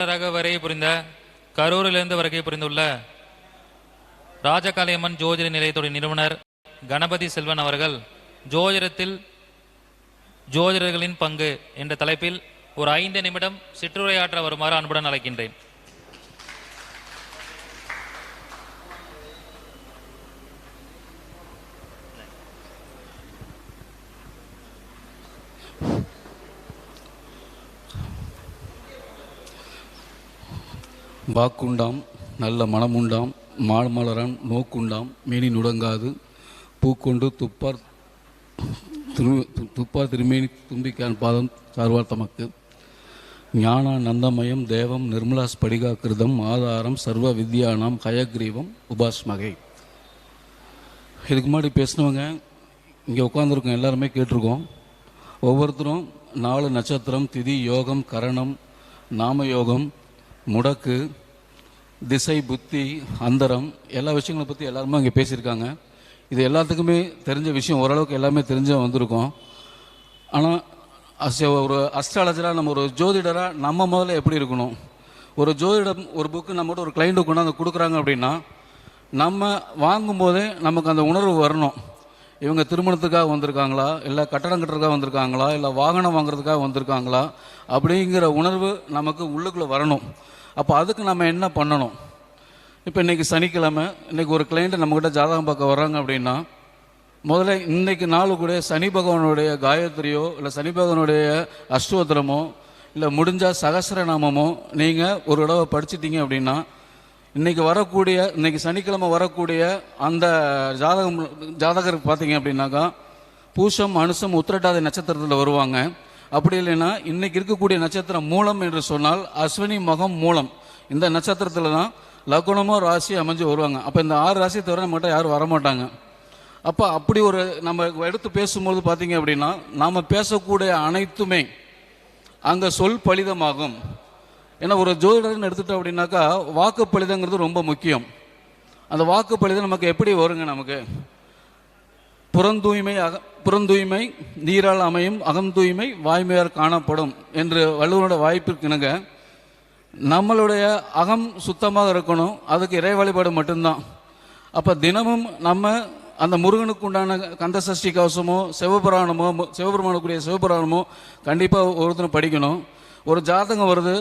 வருகை புரிந்த கரூரிலிருந்து வருகை புரிந்துள்ள ராஜகாளியம்மன் ஜோதிட நிலையத்துடைய நிறுவனர் கணபதி செல்வன் அவர்கள் ஜோதிடத்தில் ஜோதிடர்களின் பங்கு என்ற தலைப்பில் ஒரு 5 நிமிடம் சிற்றுரையாற்ற வருமாறு அன்புடன் அழைக்கின்றேன். வாக்குண்டாம் நல்ல மனமுண்டாம் மால்மலரான் நோக்குண்டாம் மேனி நுடங்காது பூக்கொண்டு துப்பார் திருமேனி தும்பிக்கான் பாதம் சார்வார் தமக்கு ஞானா நந்தமயம் தேவம் நிர்மலா ஸ்படிகா கிருதம் ஆதாரம் சர்வ வித்யானாம் ஹயக்ரீவம் உபாஸ்மகை. இதுக்கு முன்னாடி பேசினவங்க இங்கே உட்காந்துருக்கோம், எல்லாருமே கேட்டிருக்கோம். ஒவ்வொருத்தரும் 4 நட்சத்திரம், திதி, யோகம், கரணம், நாமயோகம், முடக்கு, திசை, புத்தி, அந்தரம், எல்லா விஷயங்களை பற்றி எல்லாருமே இங்கே பேசியிருக்காங்க. இது எல்லாத்துக்குமே தெரிஞ்ச விஷயம், ஓரளவுக்கு எல்லாமே தெரிஞ்ச வந்திருக்கோம். ஆனால் ஒரு அஸ்ட்ராலஜராக நம்ம ஒரு ஜோதிடராக நம்ம முதல்ல எப்படி இருக்கணும்? ஒரு ஜோதிடம் ஒரு புக்கு நம்மகிட்ட ஒரு கிளைண்ட்டு கொண்டாந்து கொடுக்குறாங்க அப்படின்னா நம்ம வாங்கும்போதே நமக்கு அந்த உணர்வு வரணும். இவங்க திருமணத்துக்காக வந்திருக்காங்களா, இல்லை கட்டடம் கட்டுறதுக்காக வந்திருக்காங்களா, இல்லை வாகனம் வாங்குறதுக்காக வந்திருக்காங்களா அப்படிங்கிற உணர்வு நமக்கு உள்ளுக்குள்ளே வரணும். அப்போ அதுக்கு நம்ம என்ன பண்ணணும்? இப்போ இன்றைக்கி சனிக்கிழமை, இன்றைக்கி ஒரு கிளைண்ட்டு நம்மக்கிட்ட ஜாதகம் பார்க்க வர்றாங்க அப்படின்னா முதல்ல இன்றைக்கி நாள் கூட சனி பகவானுடைய காயத்ரியோ இல்லை சனி பகவானுடைய அஷ்டோத்திரமோ இல்லை முடிஞ்சால் சகஸ்ரநாமமோ நீங்கள் ஒரு தடவை படிச்சிட்டிங்க அப்படின்னா இன்றைக்கி சனிக்கிழமை வரக்கூடிய அந்த ஜாதகர் பார்த்தீங்க அப்படின்னாக்கா பூசம், அனுசம், உத்திரட்டாதி நட்சத்திரத்தில் வருவாங்க. அப்படி இல்லைன்னா இன்றைக்கி இருக்கக்கூடிய நட்சத்திரம் மூலம் என்று சொன்னால் அஸ்வினி, மகம், மூலம் இந்த நட்சத்திரத்தில் தான் லக்னமோ ராசி அமைஞ்சு வருவாங்க. அப்போ இந்த 6 ராசி தவிர நம்மகிட்ட யாரும் வரமாட்டாங்க. அப்போ அப்படி ஒரு நம்ம எடுத்து பேசும்போது பார்த்தீங்க அப்படின்னா நாம் பேசக்கூடிய அனைத்துமே அங்கே சொல் பலிதமாகும். ஏன்னா ஒரு ஜோதிடர்னு எடுத்துட்டோம் அப்படின்னாக்கா வாக்கு பலிதங்கிறது ரொம்ப முக்கியம். அந்த வாக்கு பலிதம் நமக்கு எப்படி வருங்க? நமக்கு புறந்தூய்மை நீரால் அமையும், அகம் தூய்மை வாய்மையார் காணப்படும் என்று வள்ளுவனோட வாய்ப்பிற்கிணங்க நம்மளுடைய அகம் சுத்தமாக இருக்கணும். அதுக்கு இறை வழிபாடு மட்டும்தான். அப்போ தினமும் நம்ம அந்த முருகனுக்கு உண்டான கந்த சஷ்டி கவசமோ சிவபெருமானுக்குரிய சிவபுராணமோ கண்டிப்பாக ஒருத்தரும் படிக்கணும். ஒரு ஜாதகம் வருது,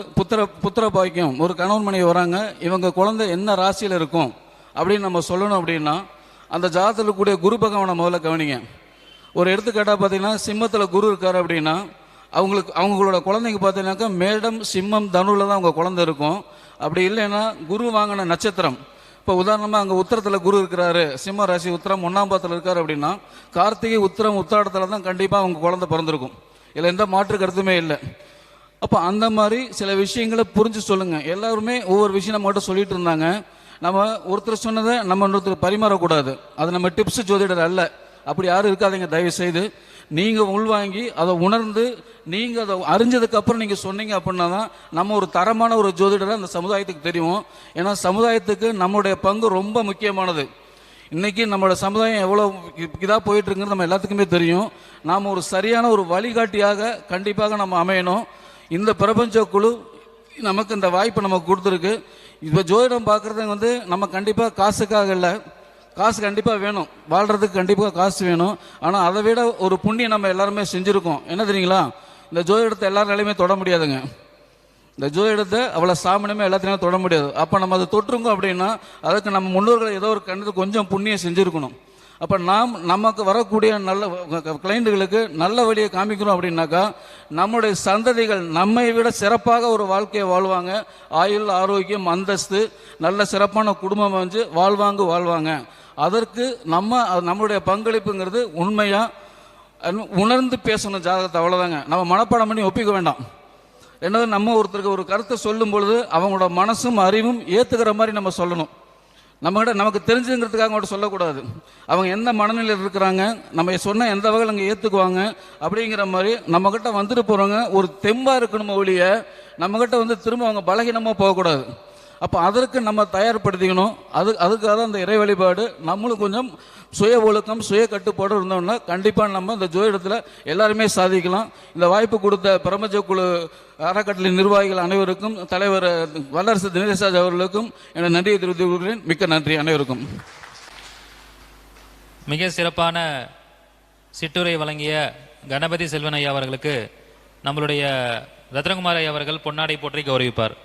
புத்திர பாக்கியம், ஒரு கணவன் மனைவி வராங்க, இவங்க குழந்தை என்ன ராசியில் இருக்கும் அப்படின்னு நம்ம சொல்லணும். அப்படின்னா அந்த ஜாதகத்தில் கூடிய குரு பகவானை முதல்ல கவனிங்க. ஒரு எடுத்துக்காட்டாக பார்த்தீங்கன்னா சிம்மத்தில் குரு இருக்கார் அப்படின்னா அவங்களோட குழந்தைங்க பார்த்தீங்கன்னாக்கா மேடம், சிம்மம், தனுவில் தான் அவங்க குழந்தை இருக்கும். அப்படி இல்லைன்னா குரு வாங்கின நட்சத்திரம், இப்போ உதாரணமாக அங்கே உத்திரத்தில் குரு இருக்கிறாரு, சிம்ம ராசி உத்திரம் 1ஆம் பாதத்தில் இருக்கார் அப்படின்னா கார்த்திகை, உத்திரம், உத்திராடத்தில் தான் கண்டிப்பாக அவங்க குழந்தை பிறந்திருக்கும். இதில் எந்த மாற்று கருத்துமே இல்லை. அப்போ அந்த மாதிரி சில விஷயங்களை புரிஞ்சு சொல்லுங்கள். எல்லாருமே ஒவ்வொரு விஷயம் நம்ம மட்டும் சொல்லிட்டு இருந்தாங்க. நம்ம ஒருத்தர் சொன்னதை நம்ம இன்னொருத்தர் பரிமாறக்கூடாது. அது நம்ம டிப்ஸ் ஜோதிடர் அல்ல. அப்படி யாரும் இருக்காதீங்க தயவு செய்து. நீங்கள் உள்வாங்கி அதை உணர்ந்து நீங்கள் அதை அறிஞ்சதுக்கப்புறம் நீங்கள் சொன்னீங்க அப்படின்னா தான் நம்ம ஒரு தரமான ஒரு ஜோதிடரை அந்த சமுதாயத்துக்கு தெரியும். ஏன்னா சமுதாயத்துக்கு நம்மளுடைய பங்கு ரொம்ப முக்கியமானது. இன்றைக்கி நம்மளோட சமுதாயம் எவ்வளோ இதாக போயிட்டுருக்குன்னு நம்ம எல்லாத்துக்குமே தெரியும். நாம் ஒரு சரியான ஒரு வழிகாட்டியாக கண்டிப்பாக நம்ம அமையணும். இந்த பிரபஞ்ச குழு நமக்கு இந்த வாய்ப்பை நமக்கு கொடுத்துருக்கு. இப்போ ஜோதிடம் பார்க்குறது நம்ம கண்டிப்பாக காசுக்காக இல்லை, காசு கண்டிப்பாக வேணும், வாழ்கிறதுக்கு கண்டிப்பாக காசு வேணும். ஆனால் அதை விட ஒரு புண்ணியம் நம்ம எல்லாருமே செஞ்சுருக்கோம். என்ன தெரியுங்களா? இந்த ஜோதிடத்தை எல்லாராலையுமே தொட முடியாதுங்க. இந்த ஜோதிடத்தை அவ்வளோ சாமானியமாக எல்லாத்தையும் தொட முடியாது. அப்போ நம்ம அதை தொற்றுங்க அப்படின்னா அதுக்கு நம்ம முன்னோர்களை ஏதோ ஒரு கண்டது கொஞ்சம் புண்ணியம் செஞ்சுருக்கணும். அப்போ நமக்கு வரக்கூடிய நல்ல கிளைண்ட்டுகளுக்கு நல்ல வழியை காமிக்கணும் அப்படின்னாக்கா நம்முடைய சந்ததிகள் நம்மை விட சிறப்பாக ஒரு வாழ்க்கையை வாழ்வாங்க. ஆயுள், ஆரோக்கியம், அந்தஸ்து, நல்ல சிறப்பான குடும்பம் வந்து வாழ்வாங்க. அதற்கு நம்மளுடைய பங்களிப்புங்கிறது உண்மையாக உணர்ந்து பேசணும் ஜாதகத்தை, அவ்வளோதாங்க. நம்ம மனப்பாடம் பண்ணி ஒப்பிக்க வேண்டாம். ரெண்டாவது, நம்ம ஒருத்தருக்கு ஒரு கருத்தை சொல்லும் பொழுது அவங்களோட மனசும் அறிவும் ஏற்றுக்கிற மாதிரி நம்ம சொல்லணும். நம்மகிட்ட நமக்கு தெரிஞ்சுங்கிறதுக்காக மட்டும் சொல்லக்கூடாது. அவங்க எந்த மனநிலையில் இருக்கிறாங்க, நம்ம சொன்ன எந்த வகையில் அங்கே ஏற்றுக்குவாங்க அப்படிங்கிற மாதிரி நம்மக்கிட்ட வந்துட்டு போகிறவங்க ஒரு தெம்பாக இருக்கணுமோ ஒழிய நம்மக்கிட்ட திரும்ப அவங்க பலகீனமாக போகக்கூடாது. அப்போ அதற்கு நம்ம தயார்படுத்திக்கணும். அதுக்காக தான் அந்த இறை வழிபாடு. நம்மளும் கொஞ்சம் சுய ஒழுக்கம் சுய கட்டுப்பாடு இருந்தோம்னா கண்டிப்பாக நம்ம இந்த ஜோதிடத்தில் எல்லாருமே சாதிக்கலாம். இந்த வாய்ப்பு கொடுத்த பிரபஞ்ச குழு அறக்கட்டளை நிர்வாகிகள் அனைவருக்கும், தலைவர் வல்லரசு தினேஷ்ராஜ் அவர்களுக்கும் என நன்றியை தெரிவித்துக் கொள்கிறேன். மிக்க நன்றி அனைவருக்கும். மிக சிறப்பான சிற்றுரை வழங்கிய கணபதி செல்வன் ஐயா அவர்களுக்கு நம்மளுடைய ரத்னகுமார் ஐயா அவர்கள் பொன்னாடை போற்றி கௌரவிப்பார்.